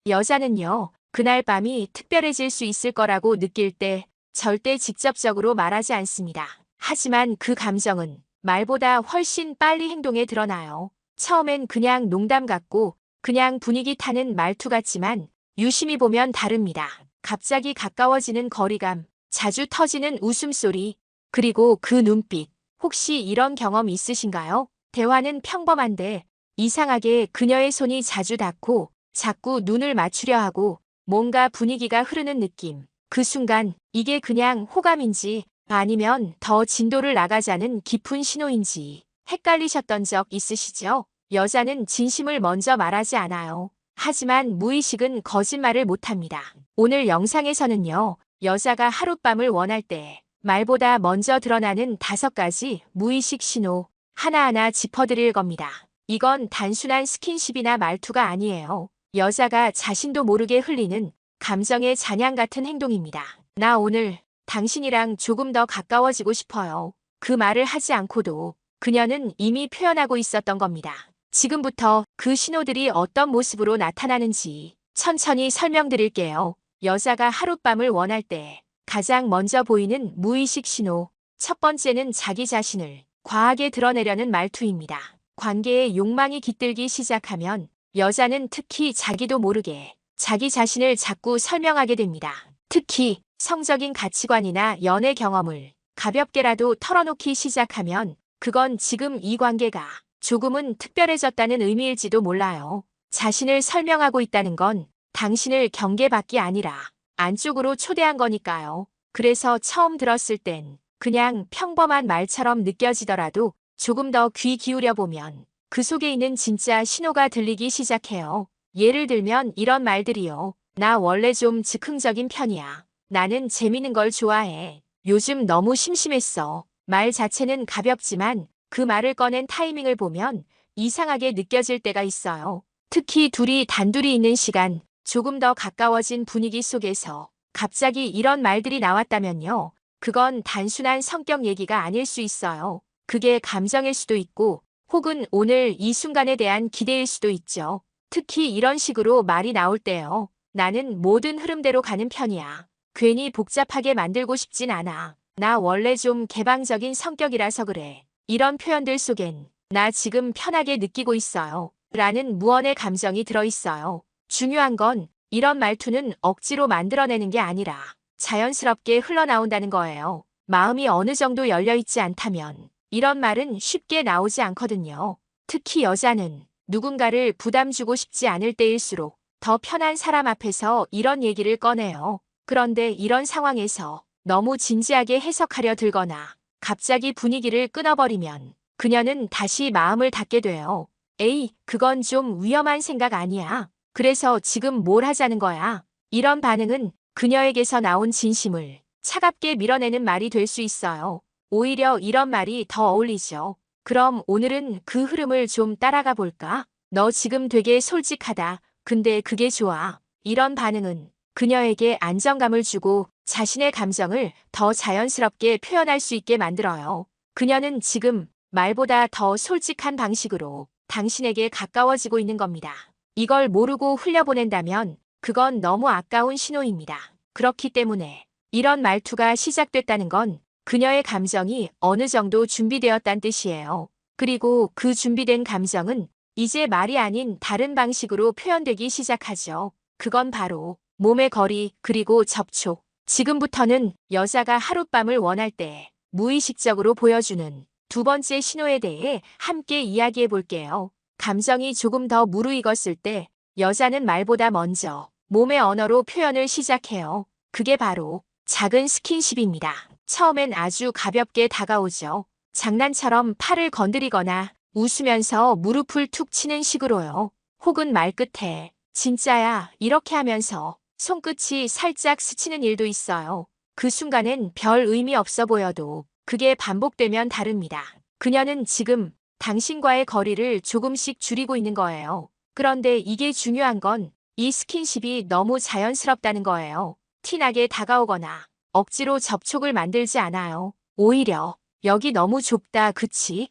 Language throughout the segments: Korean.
여자는요, 그날 밤이 특별해질 수 있을 거라고 느낄 때 절대 직접적으로 말하지 않습니다. 하지만 그 감정은 말보다 훨씬 빨리 행동에 드러나요. 처음엔 그냥 농담 같고 그냥 분위기 타는 말투 같지만 유심히 보면 다릅니다. 갑자기 가까워지는 거리감, 자주 터지는 웃음소리, 그리고 그 눈빛. 혹시 이런 경험 있으신가요? 대화는 평범한데 이상하게 그녀의 손이 자주 닿고 자꾸 눈을 맞추려 하고 뭔가 분위기가 흐르는 느낌. 그 순간 이게 그냥 호감인지 아니면 더 진도를 나가자는 깊은 신호인지 헷갈리셨던 적 있으시죠? 여자는 진심을 먼저 말하지 않아요. 하지만 무의식은 거짓말을 못합니다. 오늘 영상에서는요, 여자가 하룻밤을 원할 때 말보다 먼저 드러나는 5가지 무의식 신호 하나하나 짚어드릴 겁니다. 이건 단순한 스킨십이나 말투가 아니에요. 여자가 자신도 모르게 흘리는 감정의 잔향 같은 행동입니다. 나 오늘 당신이랑 조금 더 가까워지고 싶어요. 그 말을 하지 않고도 그녀는 이미 표현하고 있었던 겁니다. 지금부터 그 신호들이 어떤 모습으로 나타나는지 천천히 설명드릴게요. 여자가 하룻밤을 원할 때 가장 먼저 보이는 무의식 신호. 첫 번째는 자기 자신을 과하게 드러내려는 말투입니다. 관계에 욕망이 깃들기 시작하면 여자는 특히 자기도 모르게 자기 자신을 자꾸 설명하게 됩니다. 특히 성적인 가치관이나 연애 경험을 가볍게라도 털어놓기 시작하면 그건 지금 이 관계가 조금은 특별해졌다는 의미일지도 몰라요. 자신을 설명하고 있다는 건 당신을 경계받기 아니라 안쪽으로 초대한 거니까요. 그래서 처음 들었을 땐 그냥 평범한 말처럼 느껴지더라도 조금 더 귀 기울여 보면 그 속에 있는 진짜 신호가 들리기 시작해요. 예를 들면 이런 말들이요. 나 원래 좀 즉흥적인 편이야. 나는 재미있는 걸 좋아해. 요즘 너무 심심했어. 말 자체는 가볍지만 그 말을 꺼낸 타이밍을 보면 이상하게 느껴질 때가 있어요. 특히 둘이 단둘이 있는 시간, 조금 더 가까워진 분위기 속에서 갑자기 이런 말들이 나왔다면요. 그건 단순한 성격 얘기가 아닐 수 있어요. 그게 감정일 수도 있고 혹은 오늘 이 순간에 대한 기대일 수도 있죠. 특히 이런 식으로 말이 나올 때요. 나는 모든 흐름대로 가는 편이야. 괜히 복잡하게 만들고 싶진 않아. 나 원래 좀 개방적인 성격이라서 그래. 이런 표현들 속엔 나 지금 편하게 느끼고 있어요. 라는 무언의 감정이 들어있어요. 중요한 건 이런 말투는 억지로 만들어내는 게 아니라 자연스럽게 흘러나온다는 거예요. 마음이 어느 정도 열려있지 않다면 이런 말은 쉽게 나오지 않거든요. 특히 여자는 누군가를 부담 주고 싶지 않을 때일수록 더 편한 사람 앞에서 이런 얘기를 꺼내요. 그런데 이런 상황에서 너무 진지하게 해석하려 들거나 갑자기 분위기를 끊어버리면 그녀는 다시 마음을 닫게 돼요. 에이, 그건 좀 위험한 생각 아니야. 그래서 지금 뭘 하자는 거야? 이런 반응은 그녀에게서 나온 진심을 차갑게 밀어내는 말이 될 수 있어요. 오히려 이런 말이 더 어울리죠. 그럼 오늘은 그 흐름을 좀 따라가 볼까? 너 지금 되게 솔직하다. 근데 그게 좋아. 이런 반응은 그녀에게 안정감을 주고 자신의 감정을 더 자연스럽게 표현할 수 있게 만들어요. 그녀는 지금 말보다 더 솔직한 방식으로 당신에게 가까워지고 있는 겁니다. 이걸 모르고 흘려보낸다면 그건 너무 아까운 신호입니다. 그렇기 때문에 이런 말투가 시작됐다는 건 그녀의 감정이 어느 정도 준비되었다는 뜻이에요. 그리고 그 준비된 감정은 이제 말이 아닌 다른 방식으로 표현되기 시작하죠. 그건 바로 몸의 거리 그리고 접촉. 지금부터는 여자가 하룻밤을 원할 때 무의식적으로 보여주는 2번째 신호에 대해 함께 이야기해 볼게요. 감정이 조금 더 무르익었을 때 여자는 말보다 먼저 몸의 언어로 표현을 시작해요. 그게 바로 작은 스킨십입니다. 처음엔 아주 가볍게 다가오죠. 장난처럼 팔을 건드리거나 웃으면서 무릎을 툭 치는 식으로요. 혹은 말끝에 진짜야 이렇게 하면서 손끝이 살짝 스치는 일도 있어요. 그 순간엔 별 의미 없어 보여도 그게 반복되면 다릅니다. 그녀는 지금 당신과의 거리를 조금씩 줄이고 있는 거예요. 그런데 이게 중요한 건 이 스킨십이 너무 자연스럽다는 거예요. 티나게 다가오거나 억지로 접촉을 만들지 않아요. 오히려 여기 너무 좁다 그치?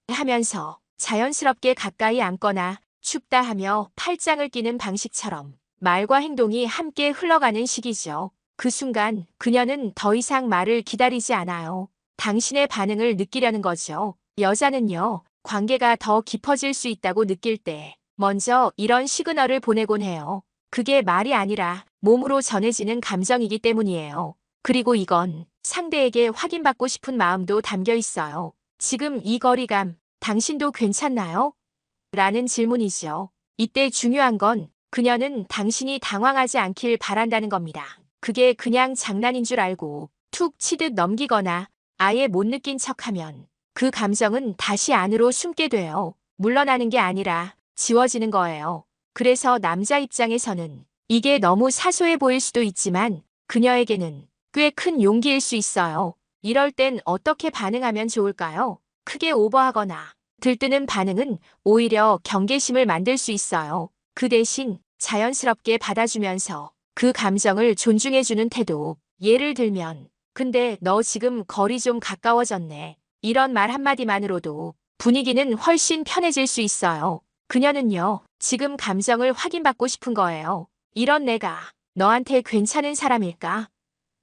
하면서 자연스럽게 가까이 앉거나 춥다 하며 팔짱을 끼는 방식처럼 말과 행동이 함께 흘러가는 시기죠. 그 순간 그녀는 더 이상 말을 기다리지 않아요. 당신의 반응을 느끼려는 거죠. 여자는요, 관계가 더 깊어질 수 있다고 느낄 때 먼저 이런 시그널을 보내곤 해요. 그게 말이 아니라 몸으로 전해지는 감정이기 때문이에요. 그리고 이건 상대에게 확인받고 싶은 마음도 담겨 있어요. 지금 이 거리감, 당신도 괜찮나요? 라는 질문이죠. 이때 중요한 건 그녀는 당신이 당황하지 않길 바란다는 겁니다. 그게 그냥 장난인 줄 알고 툭 치듯 넘기거나 아예 못 느낀 척하면 그 감정은 다시 안으로 숨게 돼요. 물러나는 게 아니라 지워지는 거예요. 그래서 남자 입장에서는 이게 너무 사소해 보일 수도 있지만 그녀에게는 꽤 큰 용기일 수 있어요. 이럴 땐 어떻게 반응하면 좋을까요? 크게 오버하거나 들뜨는 반응은 오히려 경계심을 만들 수 있어요. 그 대신 자연스럽게 받아주면서 그 감정을 존중해주는 태도. 예를 들면, 근데 너 지금 거리 좀 가까워졌네. 이런 말 한마디만으로도 분위기는 훨씬 편해질 수 있어요. 그녀는요, 지금 감정을 확인받고 싶은 거예요. 이런 내가 너한테 괜찮은 사람일까?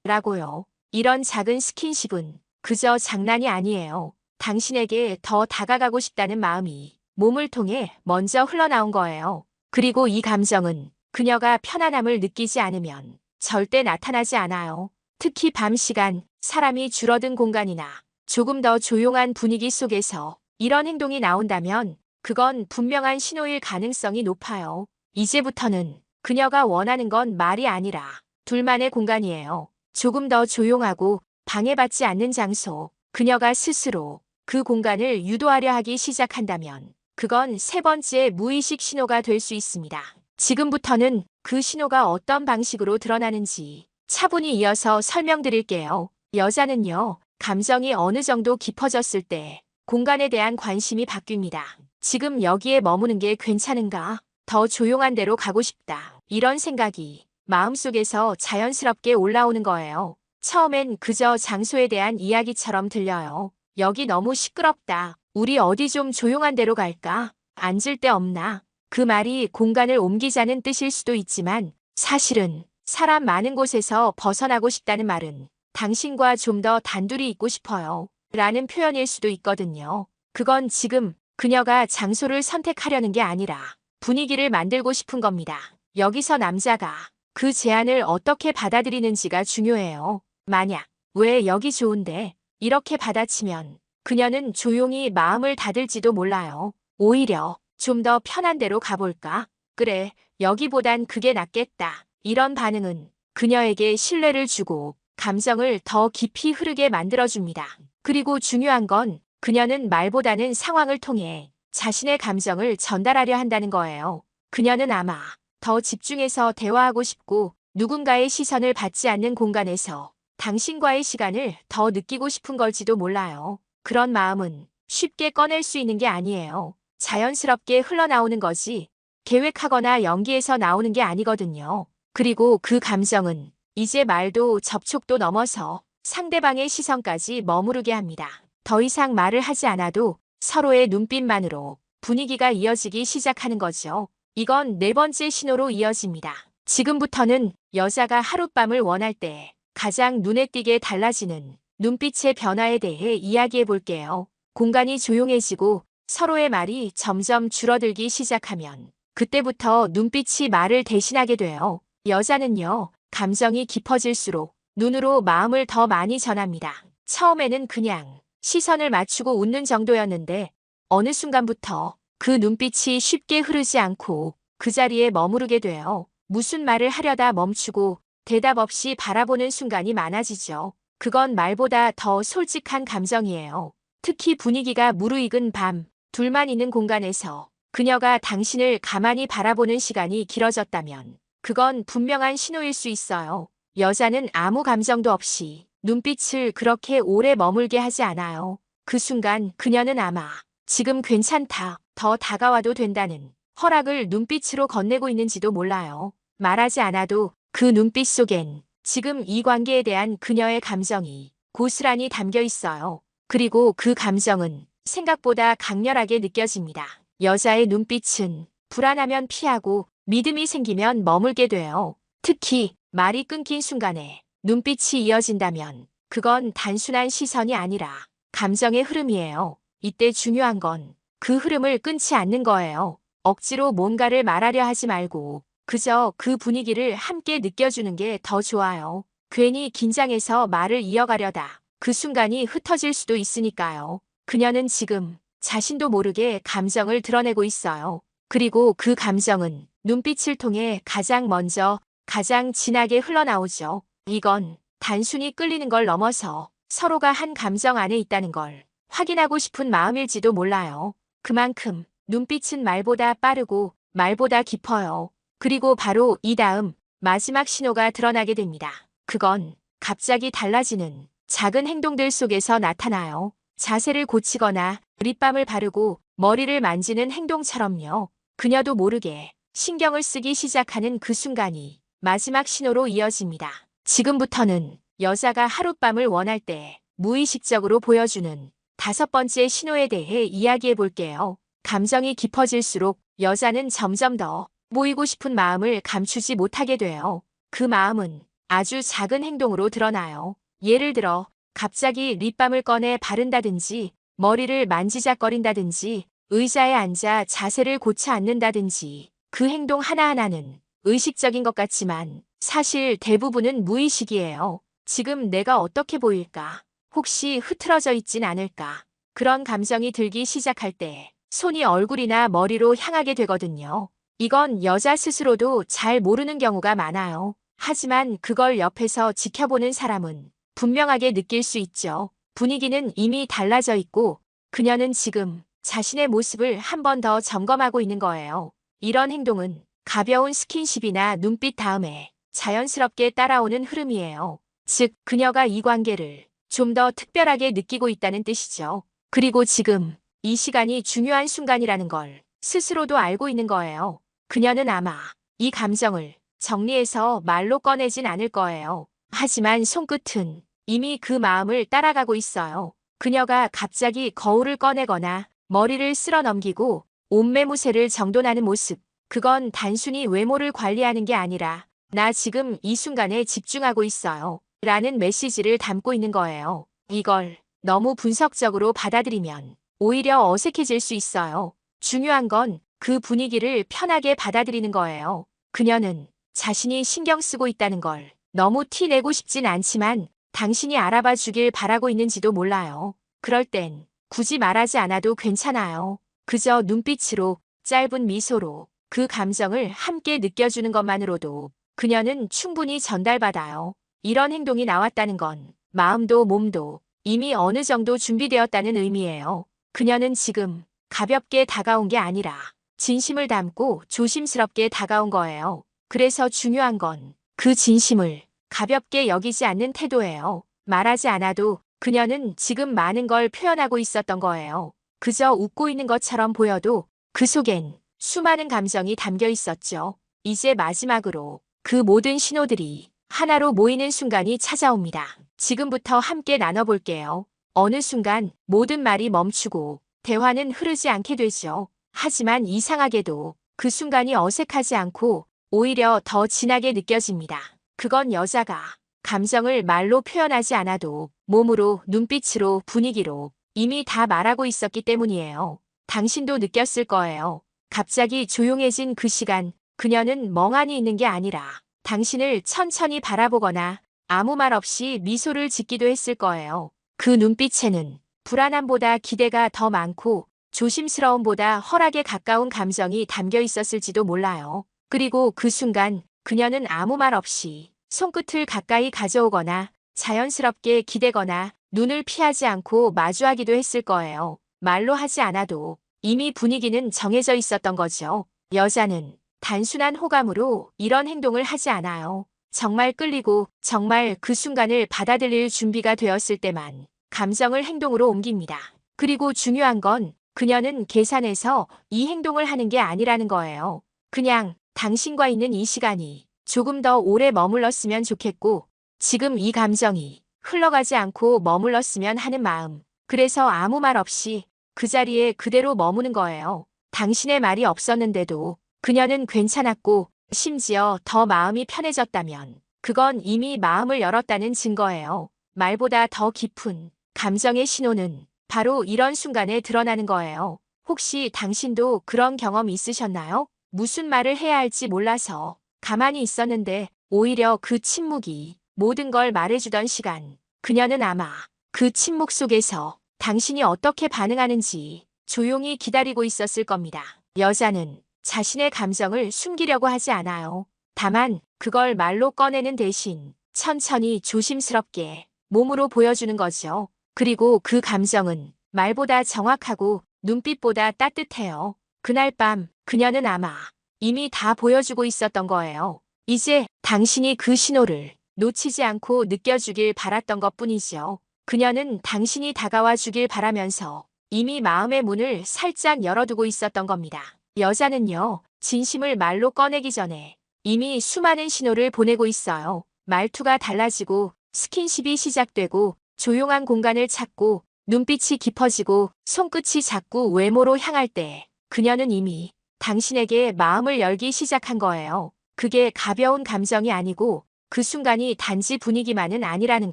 라고요. 이런 작은 스킨십은 그저 장난이 아니에요. 당신에게 더 다가가고 싶다는 마음이 몸을 통해 먼저 흘러나온 거예요. 그리고 이 감정은 그녀가 편안함을 느끼지 않으면 절대 나타나지 않아요. 특히 밤 시간, 사람이 줄어든 공간이나 조금 더 조용한 분위기 속에서 이런 행동이 나온다면 그건 분명한 신호일 가능성이 높아요. 이제부터는 그녀가 원하는 건 말이 아니라 둘만의 공간이에요. 조금 더 조용하고 방해받지 않는 장소, 그녀가 스스로 그 공간을 유도하려 하기 시작한다면 그건 세 번째 무의식 신호가 될 수 있습니다. 지금부터는 그 신호가 어떤 방식으로 드러나는지 차분히 이어서 설명드릴게요. 여자는요, 감정이 어느 정도 깊어졌을 때 공간에 대한 관심이 바뀝니다. 지금 여기에 머무는 게 괜찮은가? 더 조용한 데로 가고 싶다. 이런 생각이 마음속에서 자연스럽게 올라오는 거예요. 처음엔 그저 장소에 대한 이야기처럼 들려요. 여기 너무 시끄럽다. 우리 어디 좀 조용한 데로 갈까? 앉을 데 없나? 그 말이 공간을 옮기자는 뜻일 수도 있지만 사실은 사람 많은 곳에서 벗어나고 싶다는 말은 당신과 좀 더 단둘이 있고 싶어요. 라는 표현일 수도 있거든요. 그건 지금 그녀가 장소를 선택하려는 게 아니라 분위기를 만들고 싶은 겁니다. 여기서 남자가 그 제안을 어떻게 받아들이는지가 중요해요. 만약, 왜 여기 좋은데? 이렇게 받아치면 그녀는 조용히 마음을 닫을지도 몰라요. 오히려 좀 더 편한 데로 가볼까? 그래, 여기보단 그게 낫겠다. 이런 반응은 그녀에게 신뢰를 주고 감정을 더 깊이 흐르게 만들어줍니다. 그리고 중요한 건 그녀는 말보다는 상황을 통해 자신의 감정을 전달하려 한다는 거예요. 그녀는 아마 더 집중해서 대화하고 싶고 누군가의 시선을 받지 않는 공간에서 당신과의 시간을 더 느끼고 싶은 걸지도 몰라요. 그런 마음은 쉽게 꺼낼 수 있는 게 아니에요. 자연스럽게 흘러나오는 거지 계획하거나 연기해서 나오는 게 아니거든요. 그리고 그 감정은 이제 말도 접촉도 넘어서 상대방의 시선까지 머무르게 합니다. 더 이상 말을 하지 않아도 서로의 눈빛만으로 분위기가 이어지기 시작하는 거죠. 이건 네 번째 신호로 이어집니다. 지금부터는 여자가 하룻밤을 원할 때 가장 눈에 띄게 달라지는 눈빛의 변화에 대해 이야기해 볼게요. 공간이 조용해지고 서로의 말이 점점 줄어들기 시작하면 그때부터 눈빛이 말을 대신하게 돼요. 여자는요, 감정이 깊어질수록 눈으로 마음을 더 많이 전합니다. 처음에는 그냥 시선을 맞추고 웃는 정도였는데 어느 순간부터 그 눈빛이 쉽게 흐르지 않고 그 자리에 머무르게 돼요. 무슨 말을 하려다 멈추고 대답 없이 바라보는 순간이 많아지죠. 그건 말보다 더 솔직한 감정이에요. 특히 분위기가 무르익은 밤, 둘만 있는 공간에서 그녀가 당신을 가만히 바라보는 시간이 길어졌다면 그건 분명한 신호일 수 있어요. 여자는 아무 감정도 없이 눈빛을 그렇게 오래 머물게 하지 않아요. 그 순간 그녀는 아마 지금 괜찮다, 더 다가와도 된다는 허락을 눈빛으로 건네고 있는지도 몰라요. 말하지 않아도 그 눈빛 속엔 지금 이 관계에 대한 그녀의 감정이 고스란히 담겨 있어요. 그리고 그 감정은 생각보다 강렬하게 느껴집니다. 여자의 눈빛은 불안하면 피하고 믿음이 생기면 머물게 돼요. 특히 말이 끊긴 순간에 눈빛이 이어진다면 그건 단순한 시선이 아니라 감정의 흐름이에요. 이때 중요한 건 그 흐름을 끊지 않는 거예요. 억지로 뭔가를 말하려 하지 말고 그저 그 분위기를 함께 느껴주는 게 더 좋아요. 괜히 긴장해서 말을 이어가려다 그 순간이 흩어질 수도 있으니까요. 그녀는 지금 자신도 모르게 감정을 드러내고 있어요. 그리고 그 감정은 눈빛을 통해 가장 먼저, 가장 진하게 흘러나오죠. 이건 단순히 끌리는 걸 넘어서 서로가 한 감정 안에 있다는 걸 확인하고 싶은 마음일지도 몰라요. 그만큼 눈빛은 말보다 빠르고 말보다 깊어요. 그리고 바로 이 다음 마지막 신호가 드러나게 됩니다. 그건 갑자기 달라지는 작은 행동들 속에서 나타나요. 자세를 고치거나 립밤을 바르고 머리를 만지는 행동처럼요. 그녀도 모르게 신경을 쓰기 시작하는 그 순간이 마지막 신호로 이어집니다. 지금부터는 여자가 하룻밤을 원할 때 무의식적으로 보여주는 5번째 신호에 대해 이야기해 볼게요. 감정이 깊어질수록 여자는 점점 더 모이고 싶은 마음을 감추지 못하게 돼요. 그 마음은 아주 작은 행동으로 드러나요. 예를 들어 갑자기 립밤을 꺼내 바른다든지 머리를 만지작거린다든지 의자에 앉아 자세를 고쳐 앉는다든지 그 행동 하나하나는 의식적인 것 같지만 사실 대부분은 무의식이에요. 지금 내가 어떻게 보일까? 혹시 흐트러져 있진 않을까? 그런 감정이 들기 시작할 때 손이 얼굴이나 머리로 향하게 되거든요. 이건 여자 스스로도 잘 모르는 경우가 많아요. 하지만 그걸 옆에서 지켜보는 사람은 분명하게 느낄 수 있죠. 분위기는 이미 달라져 있고 그녀는 지금 자신의 모습을 한 번 더 점검하고 있는 거예요. 이런 행동은 가벼운 스킨십이나 눈빛 다음에 자연스럽게 따라오는 흐름이에요. 즉, 그녀가 이 관계를 좀 더 특별하게 느끼고 있다는 뜻이죠. 그리고 지금 이 시간이 중요한 순간이라는 걸 스스로도 알고 있는 거예요. 그녀는 아마 이 감정을 정리해서 말로 꺼내진 않을 거예요. 하지만 손끝은 이미 그 마음을 따라가고 있어요. 그녀가 갑자기 거울을 꺼내거나 머리를 쓸어 넘기고 옷매무새를 정돈하는 모습. 그건 단순히 외모를 관리하는 게 아니라 나 지금 이 순간에 집중하고 있어요. 라는 메시지를 담고 있는 거예요. 이걸 너무 분석적으로 받아들이면 오히려 어색해질 수 있어요. 중요한 건 그 분위기를 편하게 받아들이는 거예요. 그녀는 자신이 신경 쓰고 있다는 걸 너무 티내고 싶진 않지만 당신이 알아봐 주길 바라고 있는지도 몰라요. 그럴 땐 굳이 말하지 않아도 괜찮아요. 그저 눈빛으로 짧은 미소로 그 감정을 함께 느껴주는 것만으로도 그녀는 충분히 전달받아요. 이런 행동이 나왔다는 건 마음도 몸도 이미 어느 정도 준비되었다는 의미예요. 그녀는 지금 가볍게 다가온 게 아니라 진심을 담고 조심스럽게 다가온 거예요. 그래서 중요한 건 그 진심을 가볍게 여기지 않는 태도예요. 말하지 않아도 그녀는 지금 많은 걸 표현하고 있었던 거예요. 그저 웃고 있는 것처럼 보여도 그 속엔 수많은 감정이 담겨 있었죠. 이제 마지막으로 그 모든 신호들이 하나로 모이는 순간이 찾아옵니다. 지금부터 함께 나눠볼게요. 어느 순간 모든 말이 멈추고 대화는 흐르지 않게 되죠. 하지만 이상하게도 그 순간이 어색하지 않고 오히려 더 진하게 느껴집니다. 그건 여자가 감정을 말로 표현하지 않아도 몸으로, 눈빛으로, 분위기로 이미 다 말하고 있었기 때문이에요. 당신도 느꼈을 거예요. 갑자기 조용해진 그 시간, 그녀는 멍하니 있는 게 아니라 당신을 천천히 바라보거나 아무 말 없이 미소를 짓기도 했을 거예요. 그 눈빛에는 불안함보다 기대가 더 많고 조심스러움보다 허락에 가까운 감정이 담겨 있었을지도 몰라요. 그리고 그 순간 그녀는 아무 말 없이 손끝을 가까이 가져오거나 자연스럽게 기대거나 눈을 피하지 않고 마주하기도 했을 거예요. 말로 하지 않아도 이미 분위기는 정해져 있었던 거죠. 여자는 단순한 호감으로 이런 행동을 하지 않아요. 정말 끌리고 정말 그 순간을 받아들일 준비가 되었을 때만 감정을 행동으로 옮깁니다. 그리고 중요한 건 그녀는 계산해서 이 행동을 하는 게 아니라는 거예요. 그냥 당신과 있는 이 시간이 조금 더 오래 머물렀으면 좋겠고 지금 이 감정이 흘러가지 않고 머물렀으면 하는 마음. 그래서 아무 말 없이 그 자리에 그대로 머무는 거예요. 당신의 말이 없었는데도 그녀는 괜찮았고 심지어 더 마음이 편해졌다면 그건 이미 마음을 열었다는 증거예요. 말보다 더 깊은 감정의 신호는 바로 이런 순간에 드러나는 거예요. 혹시 당신도 그런 경험 있으셨나요? 무슨 말을 해야 할지 몰라서 가만히 있었는데 오히려 그 침묵이 모든 걸 말해주던 시간. 그녀는 아마 그 침묵 속에서 당신이 어떻게 반응하는지 조용히 기다리고 있었을 겁니다. 여자는 자신의 감정을 숨기려고 하지 않아요. 다만 그걸 말로 꺼내는 대신 천천히 조심스럽게 몸으로 보여주는 거죠. 그리고 그 감정은 말보다 정확하고 눈빛보다 따뜻해요. 그날 밤 그녀는 아마 이미 다 보여주고 있었던 거예요. 이제 당신이 그 신호를 놓치지 않고 느껴주길 바랐던 것뿐이죠. 그녀는 당신이 다가와 주길 바라면서 이미 마음의 문을 살짝 열어두고 있었던 겁니다. 여자는요, 진심을 말로 꺼내기 전에 이미 수많은 신호를 보내고 있어요. 말투가 달라지고 스킨십이 시작되고 조용한 공간을 찾고 눈빛이 깊어지고 손끝이 자꾸 외모로 향할 때 그녀는 이미 당신에게 마음을 열기 시작한 거예요. 그게 가벼운 감정이 아니고 그 순간이 단지 분위기만은 아니라는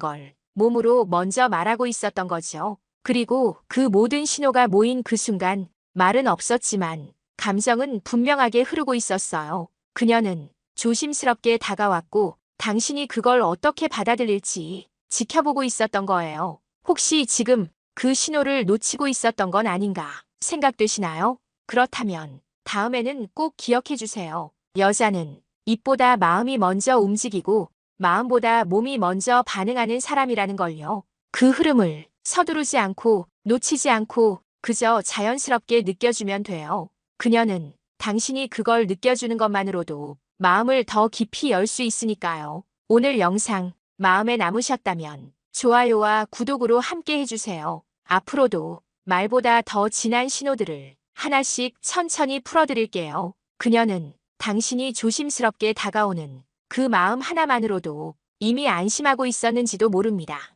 걸 몸으로 먼저 말하고 있었던 거죠. 그리고 그 모든 신호가 모인 그 순간 말은 없었지만 감정은 분명하게 흐르고 있었어요. 그녀는 조심스럽게 다가왔고 당신이 그걸 어떻게 받아들일지 지켜보고 있었던 거예요. 혹시 지금 그 신호를 놓치고 있었던 건 아닌가 생각되시나요? 그렇다면 다음에는 꼭 기억해 주세요. 여자는 입보다 마음이 먼저 움직이고 마음보다 몸이 먼저 반응하는 사람이라는 걸요. 그 흐름을 서두르지 않고 놓치지 않고 그저 자연스럽게 느껴주면 돼요. 그녀는 당신이 그걸 느껴주는 것만으로도 마음을 더 깊이 열 수 있으니까요. 오늘 영상 마음에 남으셨다면 좋아요와 구독으로 함께 해주세요. 앞으로도 말보다 더 진한 신호들을 하나씩 천천히 풀어드릴게요. 그녀는 당신이 조심스럽게 다가오는 그 마음 하나만으로도 이미 안심하고 있었는지도 모릅니다.